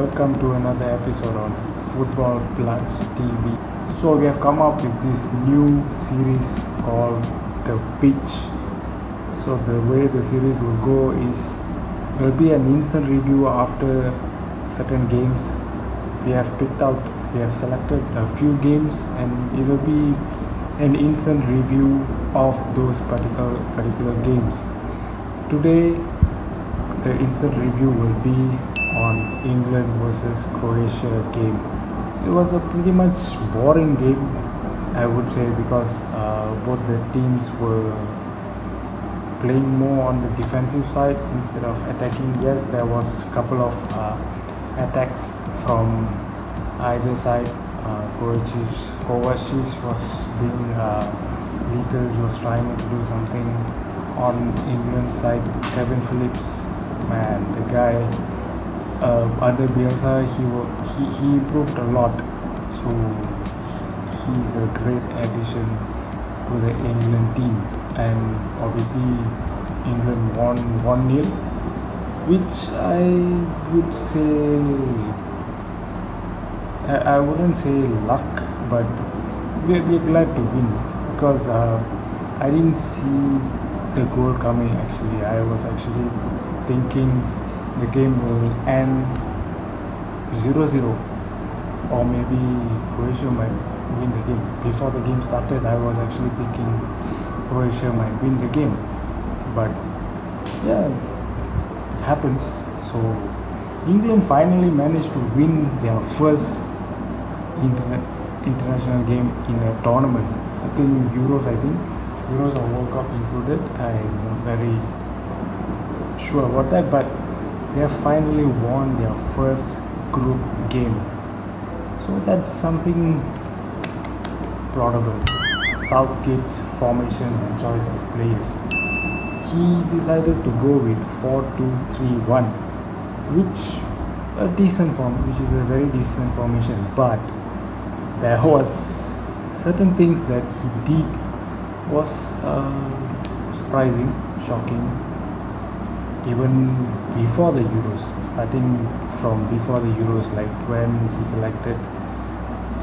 welcome to another episode on Football Bloods TV. So we have come up with this new series called The Pitch. So the way the series will go is there will be an instant review after certain games. We have selected a few games, and it will be an instant review of those particular games. Today, the instant review will be on England versus Croatia game. It was a pretty much boring game, I would say, because both the teams were playing more on the defensive side instead of attacking. Yes, there was a couple of attacks from either side. Kovacic was being lethal. He was trying to do something on England's side. Kevin Phillips, man, the guy under Bielsa, he improved a lot. So he's a great addition to the England team. And obviously England won 1-0, which I would say, I wouldn't say luck, but we're glad to win, because I didn't see the goal coming. Actually, I was actually thinking the game will end 0-0, or maybe Croatia might win the game. Before the game started, I was actually thinking Croatia might win the game, but yeah, it happens. So England finally managed to win their first international game in a tournament. I think Euros or World Cup included. I'm not very sure about that, but they have finally won their first group game. So that's something laudable. Southgate's formation and choice of players. He decided to go with 4-2-3-1, which is a very decent formation, but there was certain things that he did was surprising, shocking, even before the Euros. Starting from before the Euros, like when he selected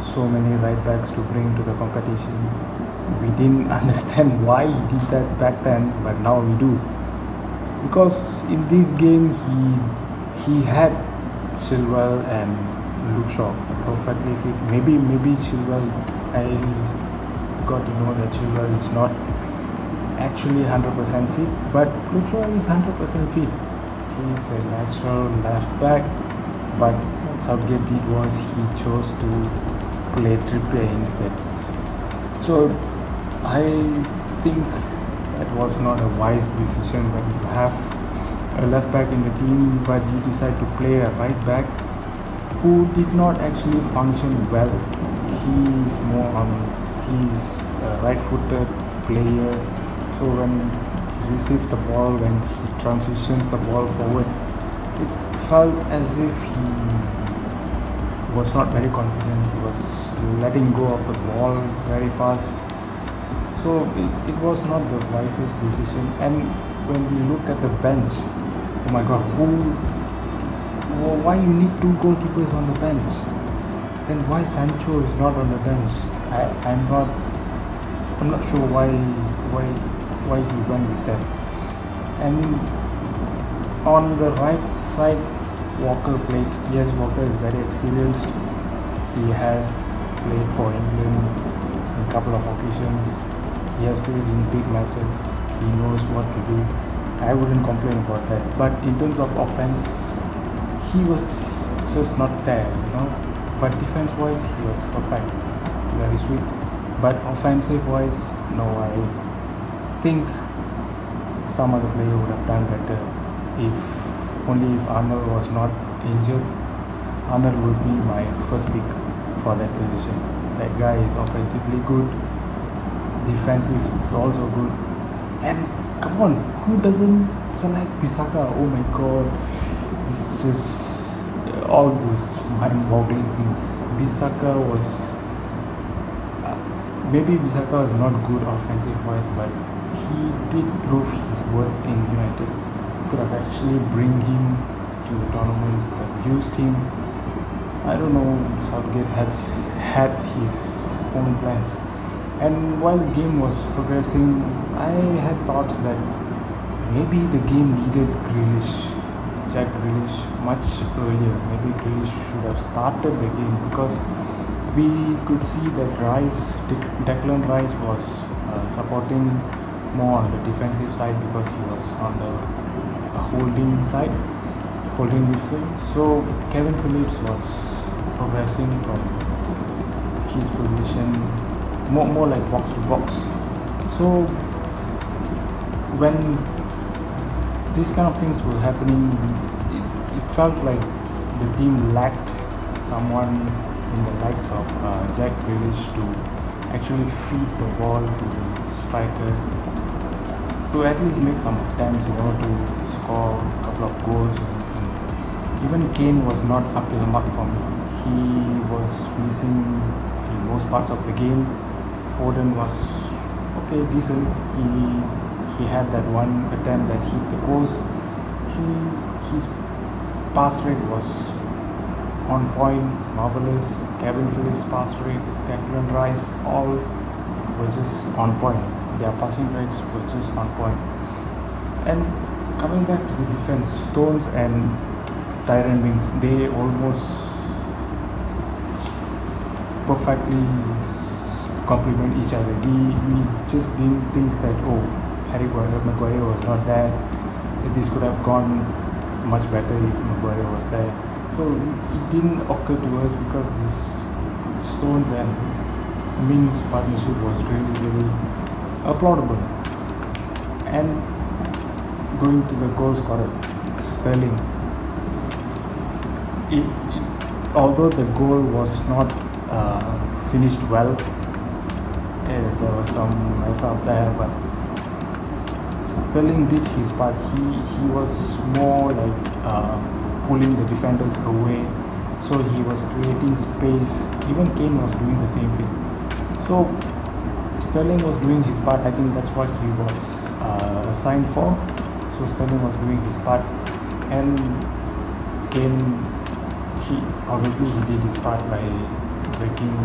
so many right backs to bring to the competition. We didn't understand why he did that back then, but now we do. Because in this game he had Chilwell and Luke Shaw perfectly fit. Maybe Chilwell, I got to know that Chilwell is not actually 100% fit, but Luke Shaw is 100% fit. He's a natural left back, but what Southgate did was he chose to play Trippier instead. So I think that was not a wise decision when you have a left back in the team, but you decide to play a right back who did not actually function well. He's a right-footed player, so when he receives the ball, when he transitions the ball forward, it felt as if he was not very confident. He was letting go of the ball very fast. So it was not the wisest decision. And when we look at the bench, oh my god, why you need two goalkeepers on the bench? And why Sancho is not on the bench? I'm not sure why he went with that. And on the right side, Walker played. Yes, Walker is very experienced. He has played for England on a couple of occasions. He has played in big matches. He knows what to do. I wouldn't complain about that. But in terms of offense, he was just not there, But defense-wise, he was perfect, very sweet. But offensive-wise, no, I think some other player would have done better. If Arnold was not injured. Arnold would be my first pick for that position. That guy is offensively good, defensive is also good, and come on, who doesn't select Bissaka? Oh my god, this is just all those mind-boggling things. Bissaka was not good offensive-wise, but he did prove his worth in United. Could have actually bring him to the tournament, could have used him I don't know, Southgate has had his own plans. And while the game was progressing, I had thoughts that maybe the game needed Jack Grealish, much earlier. Maybe Grealish should have started the game because we could see that Declan Rice was supporting more on the defensive side because he was on the holding side, holding midfield. So Kevin Phillips was progressing from his position more like box to box. So when these kind of things were happening, it felt like the team lacked someone in the likes of Jack Grealish to actually feed the ball to the striker, to at least make some attempts, to score a couple of goals or something. Even Kane was not up to the mark for me. He was missing in most parts of the game. Foden was okay, decent. He had that one attempt that hit the post. His pass rate was on point, marvelous. Kevin Phillips' pass rate, Declan Rice, all were just on point. Their passing rates were just on point. And coming back to the defense, Stones and Tyron Mings, they almost perfectly complement each other. We just didn't think that Harry Maguire was not there. This could have gone much better if Maguire was there. So it didn't occur to us because this Stones and Mings partnership was really applaudable. And going to the goal scorer, Sterling. Although the goal was not finished well, there was some mess up there, but Sterling did his part. He was more like pulling the defenders away, so he was creating space. Even Kane was doing the same thing. So Sterling was doing his part. I think that's what he was assigned for. So Sterling was doing his part, and Kane, he did his part by breaking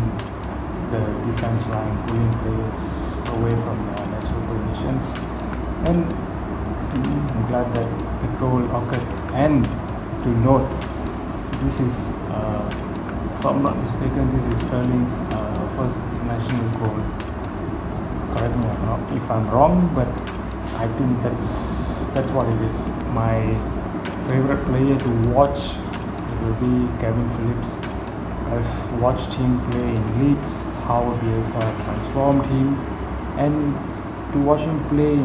the defense line, pulling players away from their natural positions. And I'm glad that the goal occurred. And to note, this is, if I'm not mistaken, this is Sterling's first international goal. Correct me if I'm wrong, but I think that's what it is. My favorite player to watch will be Kevin Phillips. I've watched him play in Leeds, how Bielsa transformed him, and to watch him play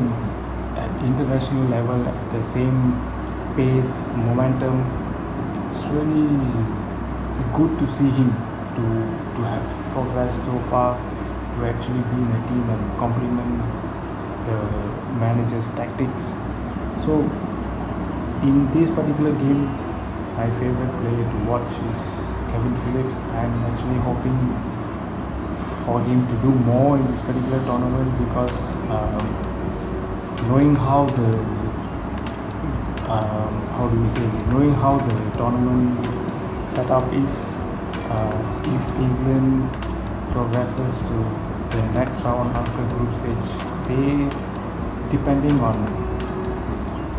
at international level at the same pace, momentum, it's really good to see him to have progressed so far, to actually be in a team and complement the manager's tactics. So in this particular game, my favorite player to watch is Kevin Phillips. I'm actually hoping for him to do more in this particular tournament because knowing how the knowing how the tournament setup is, if England progresses to the next round after group stage, depending on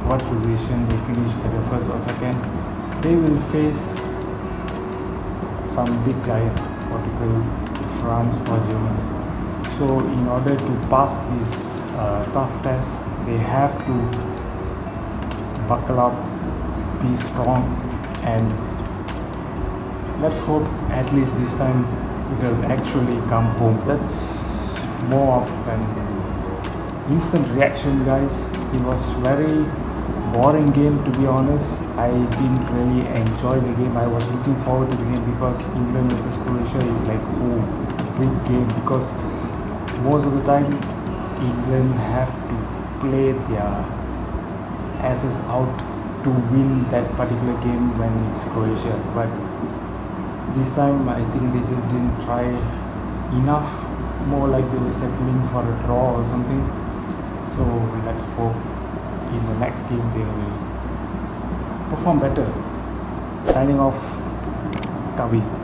what position they finish either first or second, they will face some big giant, particularly France or Germany. So in order to pass this tough test, they have to buckle up, be strong, and let's hope at least this time it will actually come home. That's more of an instant reaction, guys. It was very boring game, to be honest. I didn't really enjoy the game. I was looking forward to the game because England versus Croatia is like, it's a big game because most of the time England have to play their asses out to win that particular game when it's Croatia. But this time I think they just didn't try enough, more like they were settling for a draw or something. So let's hope in the next game they will perform better. Signing off. Kavi.